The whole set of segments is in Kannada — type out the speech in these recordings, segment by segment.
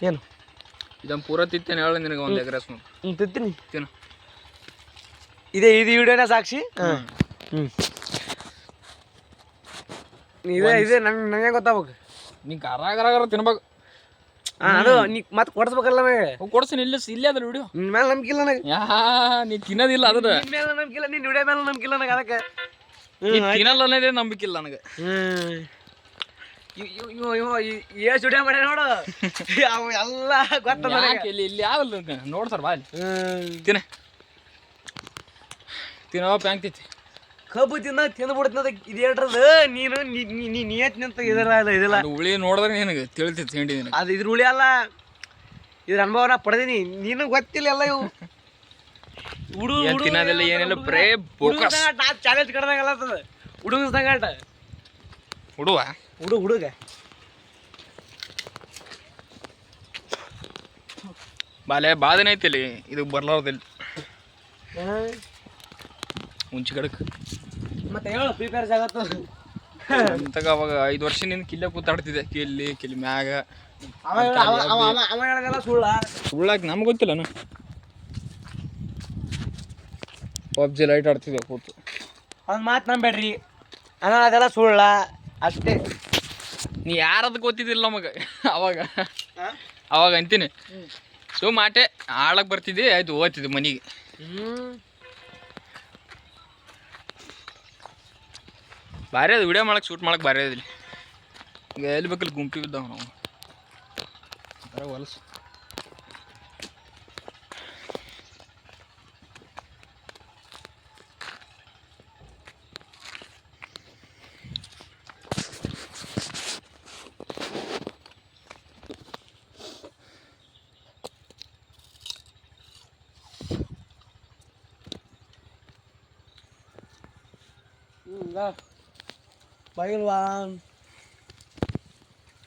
ಏನು ಇದನ್ನು ಪೂರ ತಿತ್ತೇನೆ ಹೇಳ ನಿನಗೆ ಒಂದು ಎಗ್ ರೈಸ್ ತಿಂತೀನಿ ತಿನ್ನು. ಇದು ವಿಡಿಯೋನ ಸಾಕ್ಷಿ. ಇದೆ ನನಗೆ ಗೊತ್ತಾಗ್ಬೇಕು. ನೀ ಗರ ತಿನ್ಬೇಕು. ಅದು ನೀ ಮತ್ತೆ ಕೊಡಿಸ್ಬೇಕಲ್ಲ ನನಗೆ. ಕೊಡ್ತೀನಿ ಇಲ್ಲೇ ಅದ್ರ ವಿಡಿಯೋ. ನಿನ್ನ ಮೇಲೆ ನಂಬಿಕಿಲ್ಲ ನನಗೆ. ನೀ ತಿನ್ನೋದಿಲ್ಲ ಅದ್ರ ನಿನ್ನ ಮೇಲೆ ನಂಬಿಕಿಲ್ಲ, ನಿನ್ನ ವಿಡಿಯೋ ಮೇಲೆ ನಂಬಿಕಿಲ್ಲ ನನಗೆ. ಅದಕ್ಕೆ ತಿನ್ನಲ್ಲ ಅನ್ನೋದೇ ನಂಬಿಕಿಲ್ಲ ನನಗೆ. ಎಷ್ಟು ವಿಡಿಯೋ ಮಾಡ್ಯ ನೋಡು. ಅವು ಎಲ್ಲ ಗೊತ್ತಲ್ಲ ಇಲ್ಲಿ ಯಾವಲ್ಲ ನೋಡ್ತಾರ ಬಾ ಅಲ್ಲಿ. ತಿನ್ನೋ ಪ್ಯಾಂಕ್ ತಿತ್ತಿ ಕಬ್ಬು ತಿಂದ್ಬಿಡ್ತದ. ಇದು ಹೇಳ್ರದ ನೀನು ನಿಯತ್ ನಿಂತ ಇದೆಲ್ಲ ಹುಳಿ ನೋಡಿದ್ರೆ ನಿನಗೆ ತಿಳಿತೈತಿ ತಿಂಡಿ. ಅದು ಇದ್ರ ಹುಳಿ ಅಲ್ಲ, ಇದ್ರ ಅನುಭವನ ಪಡೆದೀನಿ. ನೀನು ಗೊತ್ತಿಲ್ಲ ಎಲ್ಲ ಇವು ತಿನ್ನೋದೆಲ್ಲ ಏನಿಲ್ಲ ಬರೇ ಚಾಲೆಂಜ್ ಕಡ್ದಂಗಲ್ಲ ಹುಡುಗ ಸಂಗಾಟ ಹುಡುಗ ಬಾಲೆ ಬಾದನೆ ಐತಿಲಿ ಇದು ಬರ್ಲಾರ್ದಿಲ್ಲ ಮುಂಚೆ ಕಡಕ್ ಮತ್ತೆ ಹೇಳು ಪ್ರಿಪೇರ್ ಜಾಗತ್ತು ಅಂತಗ ಅವಾಗ 5 ವರ್ಷದಿಂದ ಕಿಲ್ಲೆ ಕೂತಾಡ್ತಿದ್ದೆ. ಕಿಲ್ಲಿ ಮ್ಯಾಗ ಸುಳ್ಳಾಕ ನಮ್ಗೆ ಗೊತ್ತಿಲ್ಲ. ಪಬ್ಜಿ ಲೈಟ್ ಆಡ್ತಿದ್ದೆ ಕೂತು. ಒಂದು ಮಾತು ನಂಬೇಡ್ರಿ ಅಣ್ಣ, ಅದೆಲ್ಲ ಸುಳ್ಳ ಅಷ್ಟೇ. ನೀ ಯಾರದು ಗೊತ್ತಿದ್ದಿಲ್ಲ ನಮಗೆ ಅವಾಗ ಅಂತೀನಿ. ಸೊ ಮಾಟೆ ಆಳಕ್ಕೆ ಬರ್ತಿದ್ದೆ, ಆಯ್ತು ಓದ್ತಿದ್ದೆ ಮನೆಗೆ. ಭಾರಿ ಅದು ವಿಡಿಯೋ ಮಾಡಕ್ಕೆ ಶೂಟ್ ಮಾಡಕ್ಕೆ ಭಾರಿ ಅದಿಲ್ಲ. ಈಗ ಎಲ್ಲಿ ಬೇಕಲ್ಲಿ ಗುಂಪಿ ಬಿದ್ದಾವ ನಾವು ಬರ ಹೊಲಸು. ಬೈಲ್ವಾನ್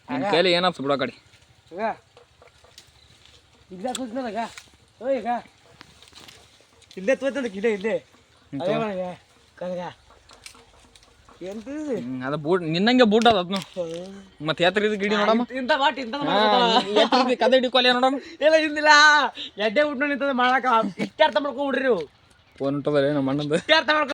ನಿನ್ನ ಕೈಲಿ ಏನಾಗ್ತ ಬಿಡೋ ಕಡೆ ಇಲ್ಲೇ ತೋರಿಸ್ನಗ ಈಗ ಇಲ್ಲೇ ತೋರ್ತದ ಇಲ್ಲೇ ಅದೇ ಒಳಗ ಕನಗ ಎಂತಿದೆ ಅದ ಬೂಟ್ ನಿನ್ನಂಗೆ ಬೂಟ್ ಅದ ಅದನ್ನು. ಮತ್ತೆ ಎತ್ತರ ಇದು ಗಿಡಿ ನೋಡಮ್ಮ ಇಂತ ಬಾಟ್ ಇಂತ ಎತ್ತರ ಕದೆ ಹಿಡಿಕೊಲ್ಲ ನೋಡಮ್ಮ. ಇಲ್ಲ ಇಂದಿಲ್ಲ ಎಡ್ಡೆ ಊಟ ನಿಂತದ ಮಾಡಕ ಇಷ್ಟಾರ್ಥ ಮಾಡ್ಕೊಂಡ್ಬಿಡ್ರಿ ನೀವು. ಫೋನ್ ಉಂಟದ ನಮ್ಮ ಅಣ್ಣಂದು. ಇಷ್ಟಾರ್ಥ ಮಾಡ್ಕೊ